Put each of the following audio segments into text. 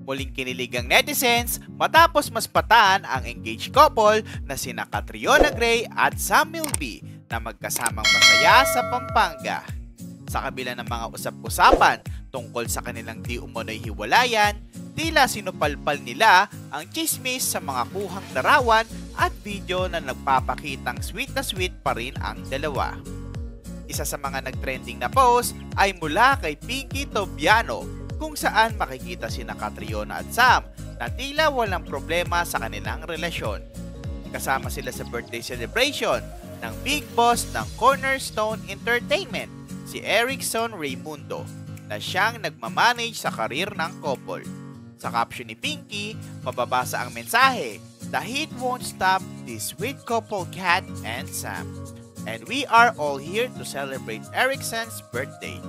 Muling kinilig ang netizens matapos maspatan ang engaged couple na sina Catriona Gray at Sam Milby na magkasamang masaya sa Pampanga. Sa kabila ng mga usap-usapan tungkol sa kanilang di umano'y hiwalayan, tila sinupalpal nila ang chismis sa mga kuhang larawan at video na nagpapakitang sweet na sweet pa rin ang dalawa. Isa sa mga nagtrending na post ay mula kay Pinky Tobiano kung saan makikita sina Catriona at Sam na tila walang problema sa kanilang relasyon. Kasama sila sa birthday celebration ng big boss ng Cornerstone Entertainment, si Erickson Raymundo, na siyang nagmamanage sa karir ng couple. Sa caption ni Pinky, mababasa ang mensahe, "The heat won't stop this sweet couple Cat and Sam. And we are all here to celebrate Erickson's birthday."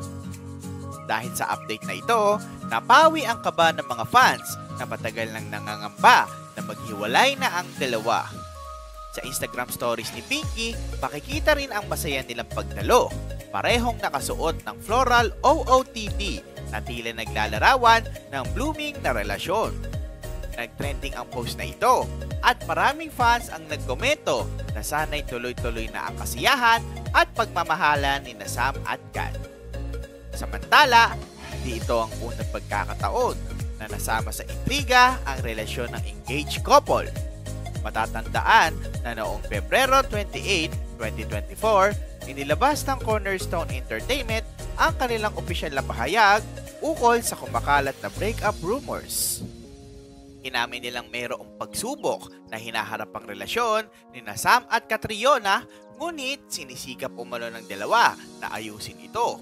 Dahil sa update na ito, napawi ang kaba ng mga fans na matagal nang nangangamba na maghiwalay na ang dalawa. Sa Instagram stories ni Pinky, makikita rin ang masaya nilang pagtalo. Parehong nakasuot ng floral OOTD na tila naglalarawan ng blooming na relasyon. Nagtrending ang post na ito at maraming fans ang nagkomento na sana'y tuloy-tuloy na ang kasiyahan at pagmamahalan ni Sam at Cat. Samantala, hindi ito ang unang pagkakataon na nasama sa intriga ang relasyon ng engaged couple. Matatandaan na noong Pebrero 28, 2024, inilabas ng Cornerstone Entertainment ang kanilang opisyal na pahayag ukol sa kumakalat na breakup rumors. Inamin nilang mayroong pagsubok na hinaharap ang relasyon ni Sam at Catriona, ngunit sinisikap umano ng dalawa na ayusin ito.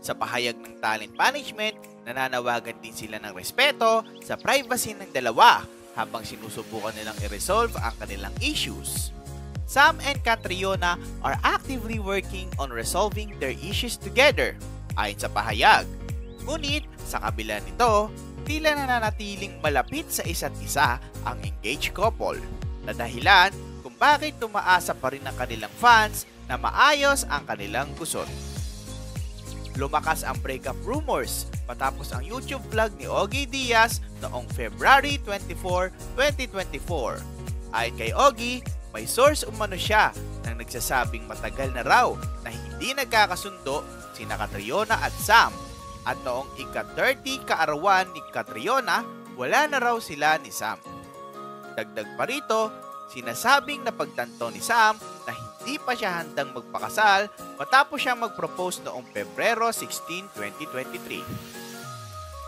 Sa pahayag ng talent management, nananawagan din sila ng respeto sa privacy ng dalawa habang sinusubukan nilang i-resolve ang kanilang issues. Sam and Catriona are actively working on resolving their issues together, ayon sa pahayag. Ngunit sa kabila nito, tila nananatiling malapit sa isa't isa ang engaged couple, na dahilan kung bakit tumaasa pa rin ang kanilang fans na maayos ang kanilang gusot. Lumakas ang breakup rumors matapos ang YouTube vlog ni Ogie Diaz noong February 24, 2024. Ayon kay Ogie, may source umano siya nang nagsasabing matagal na raw na hindi nagkakasundo sina Catriona at Sam, at noong ika-30 kaarawan ni Catriona, wala na raw sila ni Sam. Dagdag pa rito, sinasabing napagtanto ni Sam na hindi pa siya handang magpakasal matapos siya mag-propose noong Pebrero 16, 2023.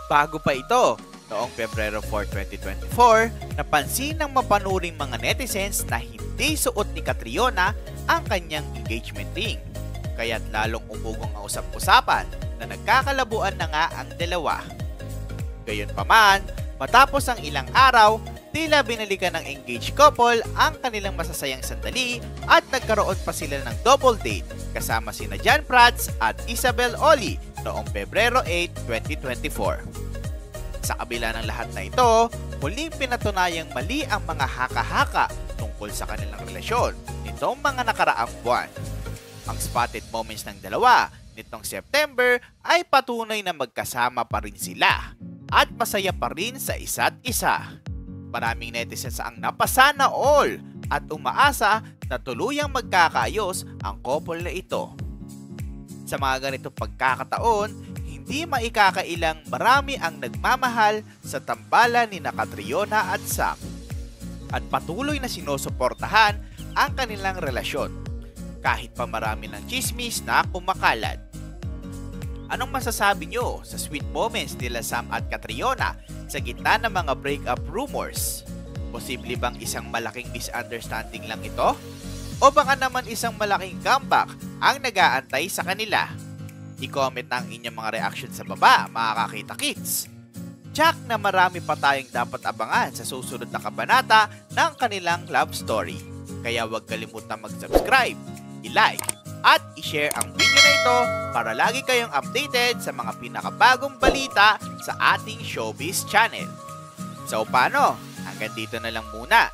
Bago pa ito, noong Pebrero 4, 2024, napansin ng mapanuring mga netizens na hindi suot ni Catriona ang kanyang engagement ring. Kaya't lalong umugong ang usap-usapan na nagkakalabuan na nga ang dalawa. Gayunpaman, matapos ang ilang araw, tila binalikan ng engaged couple ang kanilang masasayang sandali at nagkaroon pa sila ng double date kasama sina Jan Prats at Isabel Oli noong Pebrero 8, 2024. Sa kabila ng lahat na ito, muling pinatunayang mali ang mga haka-haka tungkol sa kanilang relasyon nitong mga nakaraang buwan. Ang spotted moments ng dalawa nitong September ay patunay na magkasama pa rin sila at masaya pa rin sa isa't isa. Maraming netizens ang napasana all at umaasa na tuluyang magkakaayos ang couple na ito. Sa mga ganitong pagkakataon, hindi maikakailang marami ang nagmamahal sa tambalan ni Catriona at Sam at patuloy na sinusuportahan ang kanilang relasyon kahit pa marami ng chismis na kumakalat. Anong masasabi nyo sa sweet moments nila Sam at Catriona sa gitna ng mga breakup rumors? Posible bang isang malaking misunderstanding lang ito? O baka naman isang malaking comeback ang nag-aantay sa kanila? I-comment na ang inyong mga reaction sa baba, mga kakita-kits. Tsak na marami pa tayong dapat abangan sa susunod na kabanata ng kanilang love story. Kaya huwag kalimutang mag-subscribe, i-like, at i-share ang video na ito para lagi kayong updated sa mga pinakabagong balita sa ating Showbiz channel. So paano? Hanggang dito na lang muna.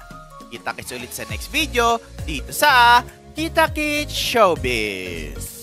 Kita-kits ulit sa next video dito sa Kita Kits Showbiz.